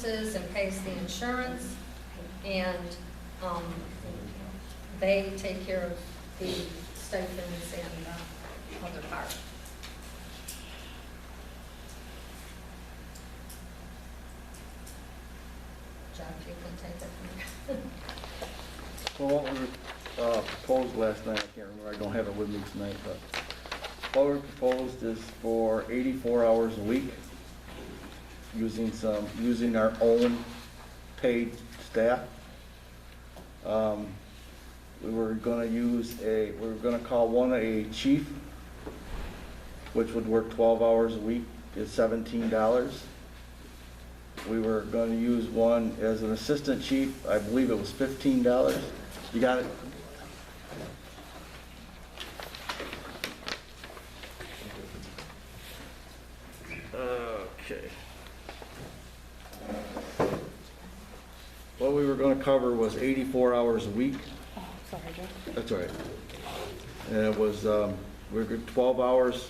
expenses and pays the insurance, and they take care of the stipends and other part. Jeff, you can take it from here. Well, what we proposed last night, I can't remember, I don't have it with me tonight, but what we proposed is for 84 hours a week, using our own paid staff. We were gonna call one a chief, which would work 12 hours a week, is $17. We were going to use one as an assistant chief. I believe it was $15. You got it? Okay. What we were going to cover was 84 hours a week. Oh, sorry, Joe. That's all right. And it was, we were 12 hours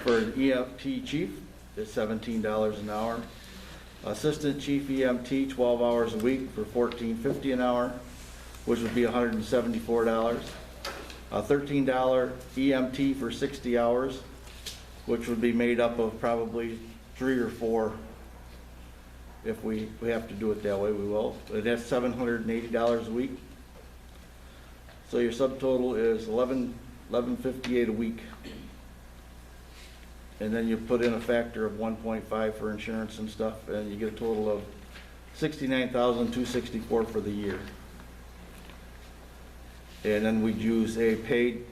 for an EMT chief, it's $17 an hour. Assistant chief EMT, 12 hours a week for $14.50 an hour, which would be $174. A $13 EMT for 60 hours, which would be made up of probably 3 or 4. If we have to do it that way, we will. That's $780 a week. So your subtotal is $1158 a week. And then you put in a factor of 1.5 for insurance and stuff, and you get a total of $69,264 for the year. And then we'd use a paid,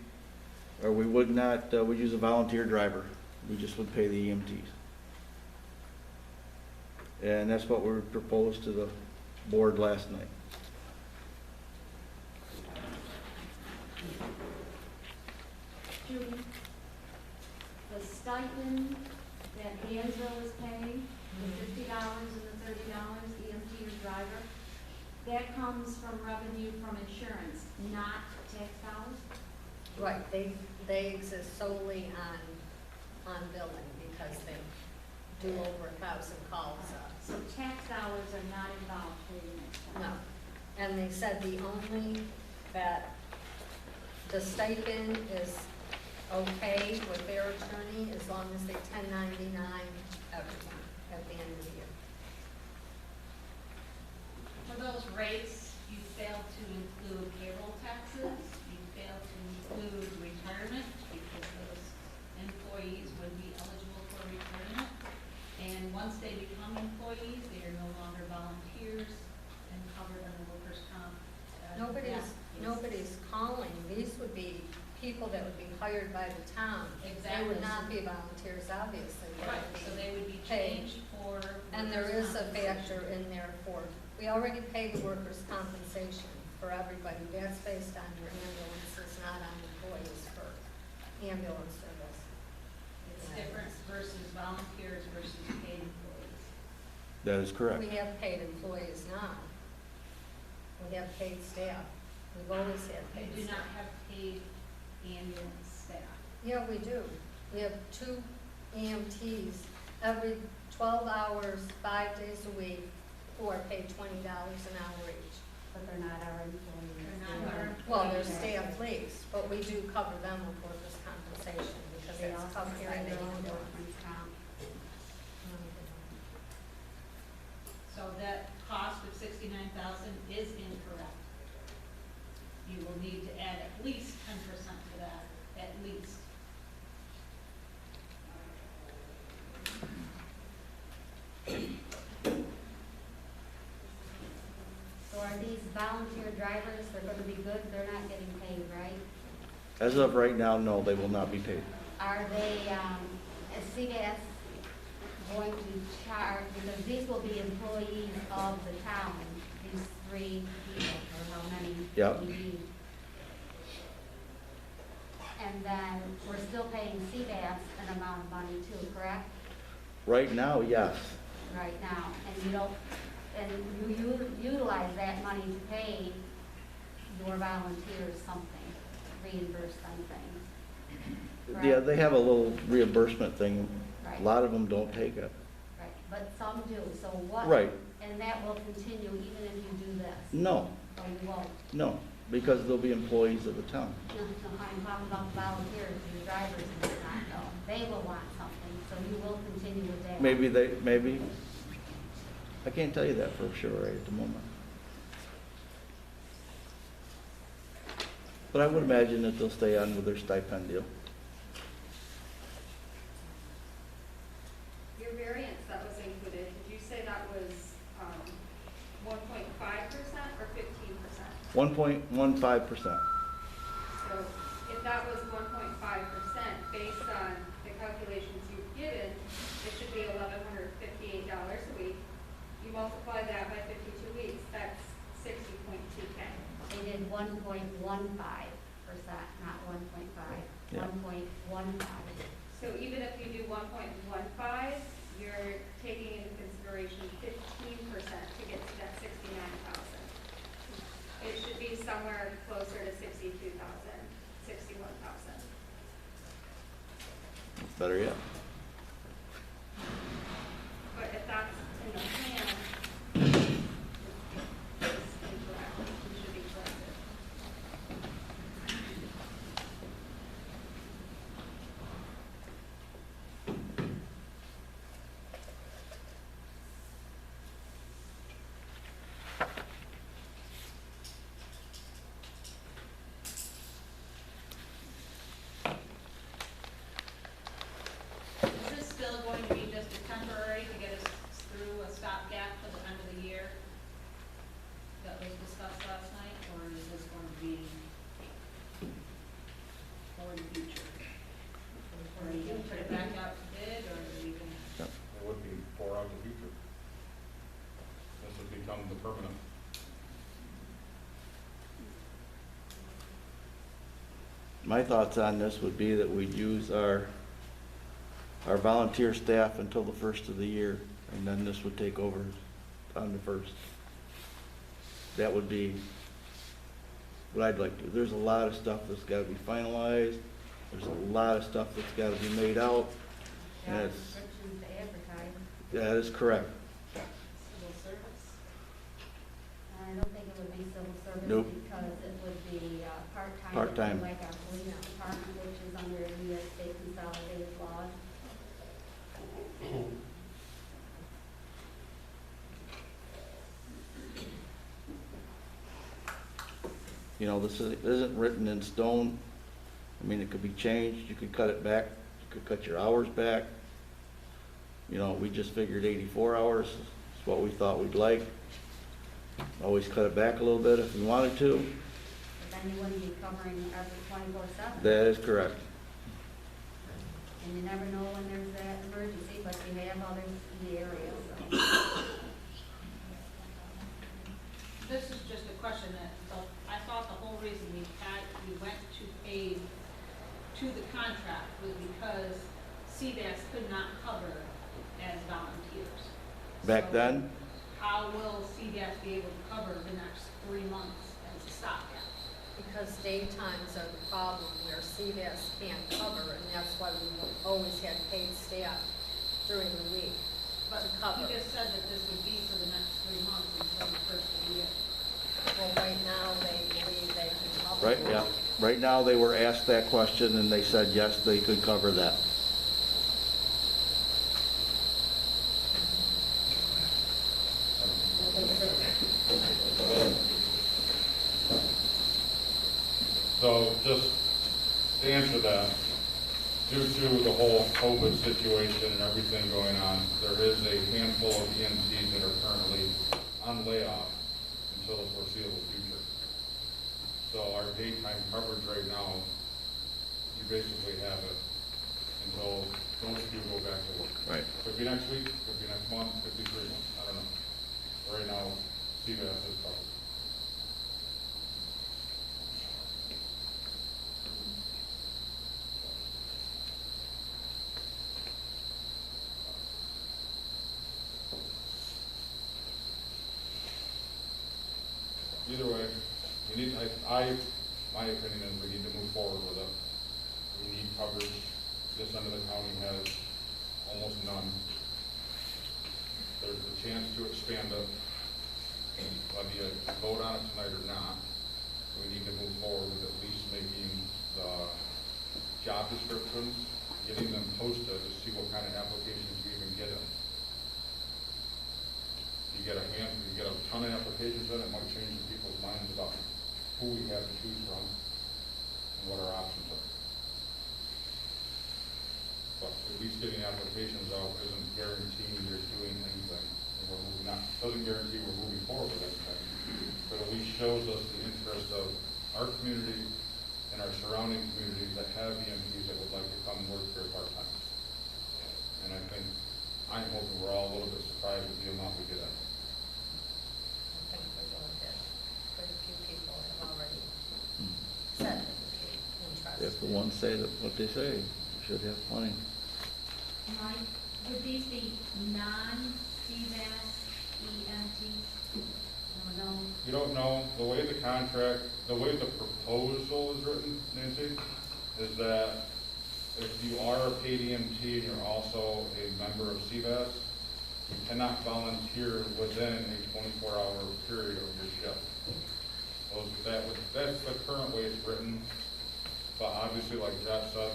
or we would not, we'd use a volunteer driver. We just would pay the EMTs. And that's what we proposed to the board last night. Judy, the stipend that Angela is paying, the $50 and the $30 EMT or driver, that comes from revenue from insurance, not tax dollars? Right, they exist solely on billing because they do over 1,000 calls. So tax dollars are not involved for the next No, time? and they said that the stipend is okay with their attorney as long as they 1099 everything at the end of the year. For those rates, you fail to include payroll taxes, you fail to include retirement, because those employees would be eligible for retirement. And once they become employees, they are no longer volunteers and covered under workers' comp. Nobody's calling. These would be people that would be hired by the town. They would Exactly. not be volunteers, obviously. They Right, would so be they would be paid. changed for. And there workers' is a compensation. factor in there for, we already pay the workers' compensation for everybody. That's based on your ambulances, not on employees for ambulance service. It's different versus volunteers versus paid employees. That is correct. We have paid employees now. We have paid staff. We've always had paid You do staff. not have paid ambulance staff. Yeah, we do. We have 2 EMTs every 12 hours, 5 days a week, who are paid $20 an hour each. But they're not our employees. They're not our Well, they're staff leagues, but we do cover them with workers' compensation because They that's also covered by carry the their own ambulance. workman's comp. So that cost of $69,000 is incorrect. You will need to add at least 10% to that, at least. So are these volunteer drivers, they're gonna be good, they're not getting paid, right? As of right now, no, they will not be paid. Are they, is CVS going to charge, because these will be employees of the town, these 3 people, or how many Yep. we need. And then we're still paying CVS an amount of money too, correct? Right now, yes. Right now, and you don't, and you utilize that money to pay your volunteers something, reimburse them things. Yeah, they have a little reimbursement thing. Right. A lot of them don't take it. Right, but some do, so what? Right. And And that will continue even if you do this? No, Or you won't? no, because they'll be employees of the town. No, I'm talking about volunteers, your drivers and whatnot, though. They will want something, so you will continue with that. Maybe, I can't tell you that for sure right at the moment. But I would imagine that they'll stay on with their stipend deal. Your variance that was included, did you say that was 1.5% or 15%? 1.15%. So if that was 1.5%, based on the calculations you've given, it should be $1,158 a week. You multiply that by 52 weeks, that's 60.2K. They did 1.15%, not 1.5, Yeah. 1.15. So even if you do 1.15, you're taking into consideration 15% to get to that 69,000. It should be somewhere closer to 62,000, 61,000. Better yet. But if that's in the plan, it's incorrect. It should be corrected. Is this still going to be just a temporary to get us through a stopgap for the end of the year that was discussed last night, or is this going to be for the future? Or are you going to put it back out to bid, or are you going to? It would be for out the future. This would become the permanent. My thoughts on this would be that we'd use our volunteer staff until the first of the year, and then this would take over on the first. That would be what I'd like to do. There's a lot of stuff that's gotta be finalized, there's a lot of stuff that's gotta be made out, and Job it's, descriptions to advertise. that is correct. Civil service? I don't think it would be civil service. Nope. Because it would be part-time. Part-time. Like our police department, which is under New York State Consolidated Laws. You know, this isn't written in stone. I mean, it could be changed, you could cut it back, you could cut your hours back. You know, we just figured 84 hours is what we thought we'd like. Always cut it back a little bit if we wanted to. But then you wouldn't be covering every 24/7. That is correct. And you never know when there's that emergency, but you have others in the area, so. This is just a question that, so I thought the whole reason we went to pay to the contract was because CVAS could not cover as volunteers. Back So then, how will CVAS be able to cover the next 3 months as a stopgap? Because daytimes are the problem where CVS can't cover, and that's why we always had paid staff during the week But to cover. you just said that this would be for the next 3 months until the first of the year. Well, right now, they believe they can cover. right, yeah, right now they were asked that question and they said yes, they could cover that. So just to answer that, due to the whole COVID situation and everything going on, there is a handful of EMTs that are currently on layoff until the foreseeable future. So our daytime coverage right now, you basically have it until those few go back to work. Right. Could be next week, could be next month, could be 3 months, I don't know. Right now, CVS is covered. Either way, we need, my opinion is we need to move forward with it. We need coverage. This end of the county has almost none. there's a chance to expand it. Whether you vote on it tonight or not, we need to move forward with at least making the job descriptions, getting them posted to see what kind of applications we even get in. You get a ton of applications in, it might change the people's minds about who we have to choose from and what our options are. But at least getting applications out isn't guaranteeing you're doing anything. And we're moving on. Doesn't guarantee we're moving forward with anything, but at least shows us the interest of our community and our surrounding communities that have EMTs that would like to come work here part-time. And I'm hoping we're all a little bit surprised with the amount we get in. I think we're going to get quite a few people have already said that would be interested. If the ones say that what they say, we should have plenty. Mike, would these be non-CVAS EMTs? No. You don't know, the way the proposal is written, Nancy, is that if you are a paid EMT and you're also a member of CVAS, you cannot volunteer within a 24-hour period of your shift. That's the current way it's written, but obviously, like Jeff said,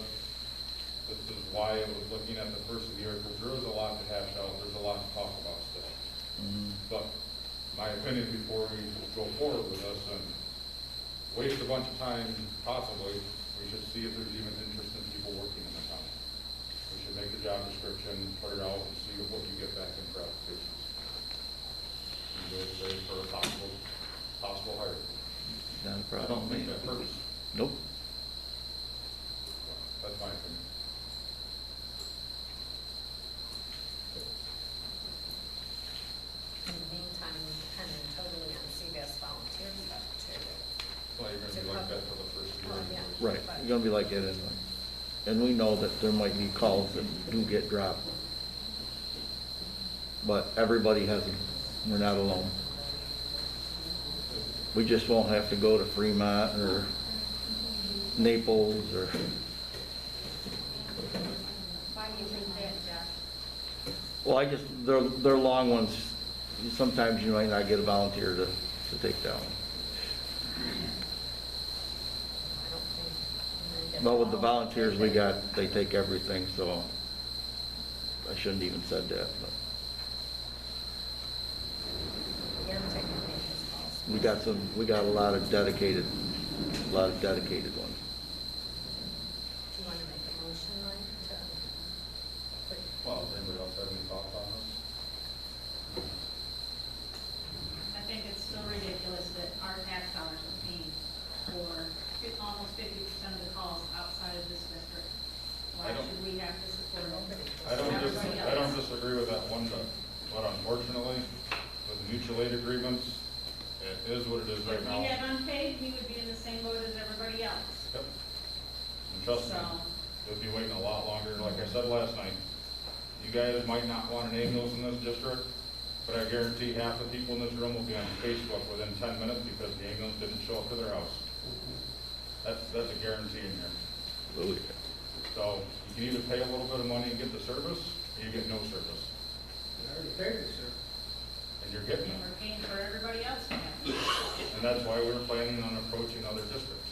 this is why I was looking at the first of the year, because there is a lot to hash out, there's a lot to talk about still. But my opinion before we go forward with this and waste a bunch of time, possibly, we should see if there's even interest in people working in the county. We should make the job description, put it out, and see what you get back in for applications. And go ready for a possible hire. Not a I problem. don't think that hurts. Nope. That's my opinion. In the meantime, we're depending totally on CVS volunteer stuff too. Well, you're gonna be like that for the first year. Oh, yeah. Right, you're gonna be like it anyway. And we know that there might be calls that do get dropped. But everybody has them. We're not alone. We just won't have to go to Fremont or Naples or, Why do you think that, Jeff? well, they're long ones. Sometimes you might not get a volunteer to take that one. I don't think we're gonna get But with the all- volunteers we got, they take everything, so I shouldn't even said that, but They're taking these calls. we got a lot of dedicated ones. Do you want to make a motion, Mike, to put Well, does anybody else have any thoughts on this? I think it's still ridiculous that our tax dollars are paying for almost 50% of the calls outside of this district. Why I don't- should we have to support nobody? I don't disagree with that one bit, but unfortunately, with mutual aid agreements, it is what it is right If now. we had unpaid, we would be in the same boat as everybody else. Yep. And trust me, So- you'll be waiting a lot longer, like I said last night. You guys might not want an ambulance in this district, but I guarantee half the people in this room will be on Facebook within 10 minutes because the ambulance didn't show up to their house. That's a guarantee in here. Oh, yeah. So you can either pay a little bit of money and get the service, or you get no service. I already paid it, sir. And you're getting And it. we're paying for everybody else to have it. And that's why we're planning on approaching other districts.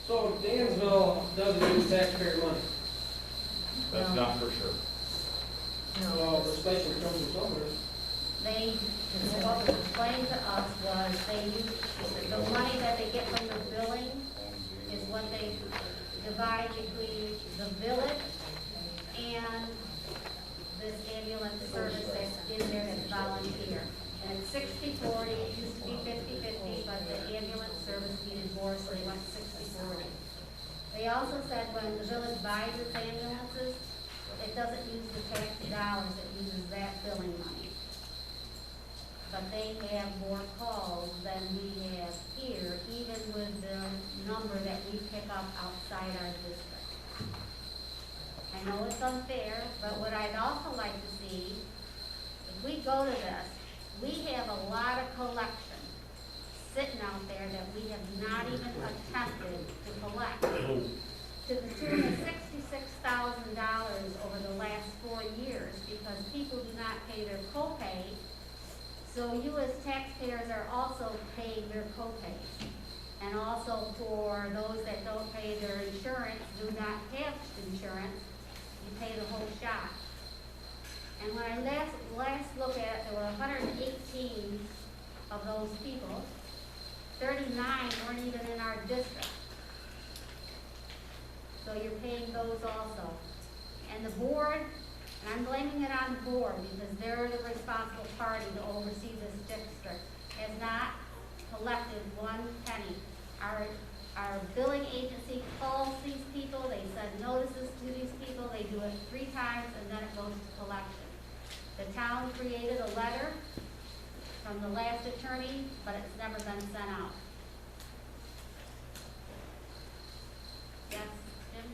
So Dansville doesn't use taxpayer money. That's No. not for sure. Well, the stipend comes from somewhere. They, what was explained to us was they use, the money that they get from the billing is what they divide between the village and this ambulance service that's in there as volunteer. And it's 60/40, it used to be 50/50, but the ambulance service needed more, so they went 60/40. They also said when the village buys its ambulances, it doesn't use the tax dollars, it uses that billing money. But they have more calls than we have here, even with the number that we pick up outside our district. I know it's unfair, but what I'd also like to see, if we go to this, we have a lot of collection sitting out there that we have not even attempted to collect. To the tune of $66 $6,000 over the last 4 years because people do not pay their copay. So you as taxpayers are also paying their copays. And also for those that don't pay their insurance, do not have insurance, you pay the whole shot. And when I last looked at it, there were 118 of those people. 39 weren't even in our district. So you're paying those also. And the board, and I'm blaming it on the board because they're the responsible party to oversee this district, has not collected one penny. Our billing agency calls these people, they send notices to these people, they do it 3 times and then it goes to collection. The town created a letter from the last attorney, but it's never been sent out. Yes, Jim?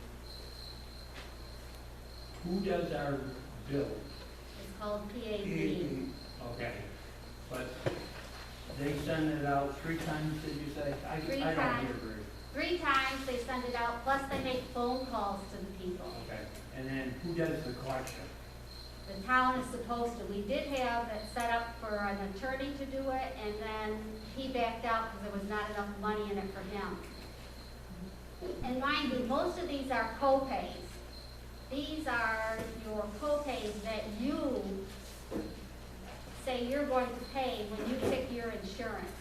Who does our bill? It's called PAB. Okay, but they send it out 3 times, did you say? Three I don't times. hear very. 3 times they send it out, plus they make phone calls to the people. Okay, and then who does the collection? The town is supposed to. We did have it set up for an attorney to do it, and then he backed out because there was not enough money in it for him. And mind you, most of these are co-pays. These are your co-pays that you say you're going to pay when you pick your insurance.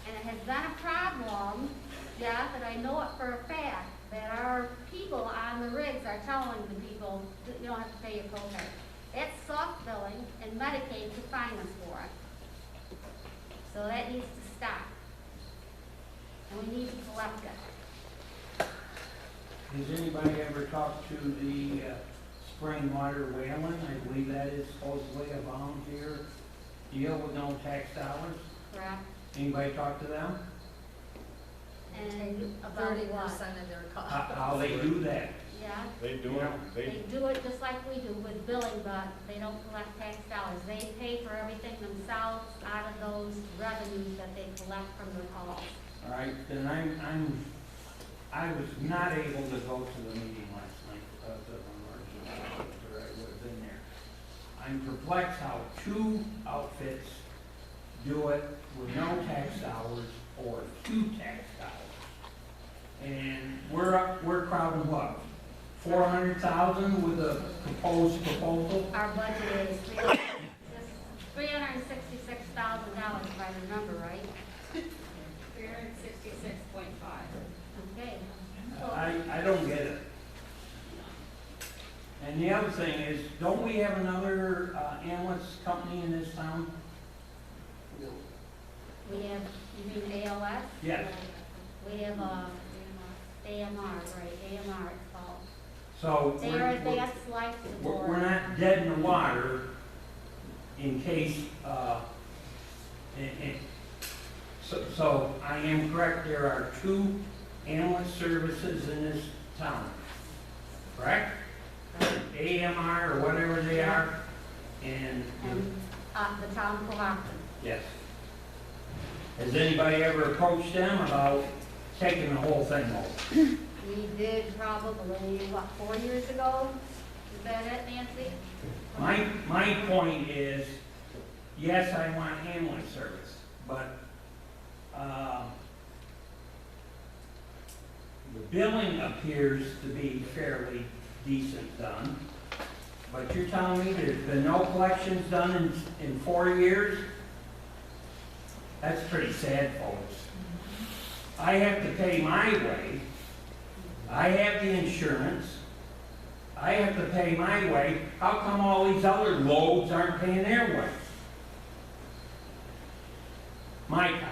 And it has been a problem, Jeff, and I know it for a fact, that our people on the rigs are telling the people, you don't have to pay your co-pay. That's soft billing, and Medicaid to fine us for it. So that needs to stop. And we need to collect it. Has anybody ever talked to the spring water whaling? I believe that is supposedly a volunteer deal with no tax dollars. Correct? Anybody talk to them? And about 30% what? of their cost. How they do that? Yeah? They do it, They do it just like we do with billing, but they don't collect tax dollars. They pay for everything themselves out of those revenues that they collect from their calls. All right, then I was not able to go to the meeting last night because of emergency, or I would have been there. I'm perplexed how 2 outfits do it with no tax dollars or 2 tax dollars. And we're crowding what? 400,000 with a proposed proposal? Our budget is $366,000 if I remember right. 366.5. Okay. I don't get it. And the other thing is, don't we have another ambulance company in this town? We have, you mean ALS? Yes. We have AMR, right, AMR it's called. So They are advanced life support. we're not dead in the water in case, so I am correct, there are 2 ambulance services in this town, correct? AMR or whatever they are, and, And the town of Cohocton. yes. Has anybody ever approached them about taking the whole thing over? We did probably, 4 years ago? Is that it, Nancy? My point is, yes, I want ambulance service, but the billing appears to be fairly decent done. But you're telling me there's been no collections done in 4 years? That's pretty sad, folks. I have to pay my way. I have the insurance. I have to pay my way. How come all these other loads aren't paying their way? My comment.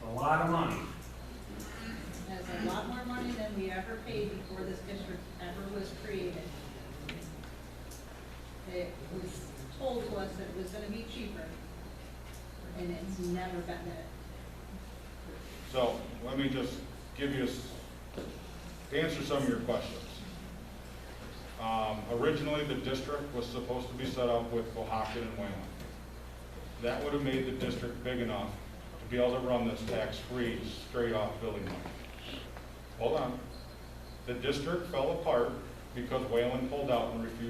A lot of money. That's a lot more money than we ever paid before this district ever was created. It was told to us that it was gonna be cheaper, and it's never been that. So, let me just give you, to answer some of your questions. Originally, the district was supposed to be set up with Cohocton and Wayland. That would have made the district big enough to be able to run this tax-free, straight-off billing money. hold on. The district fell apart because Wayland pulled out and refused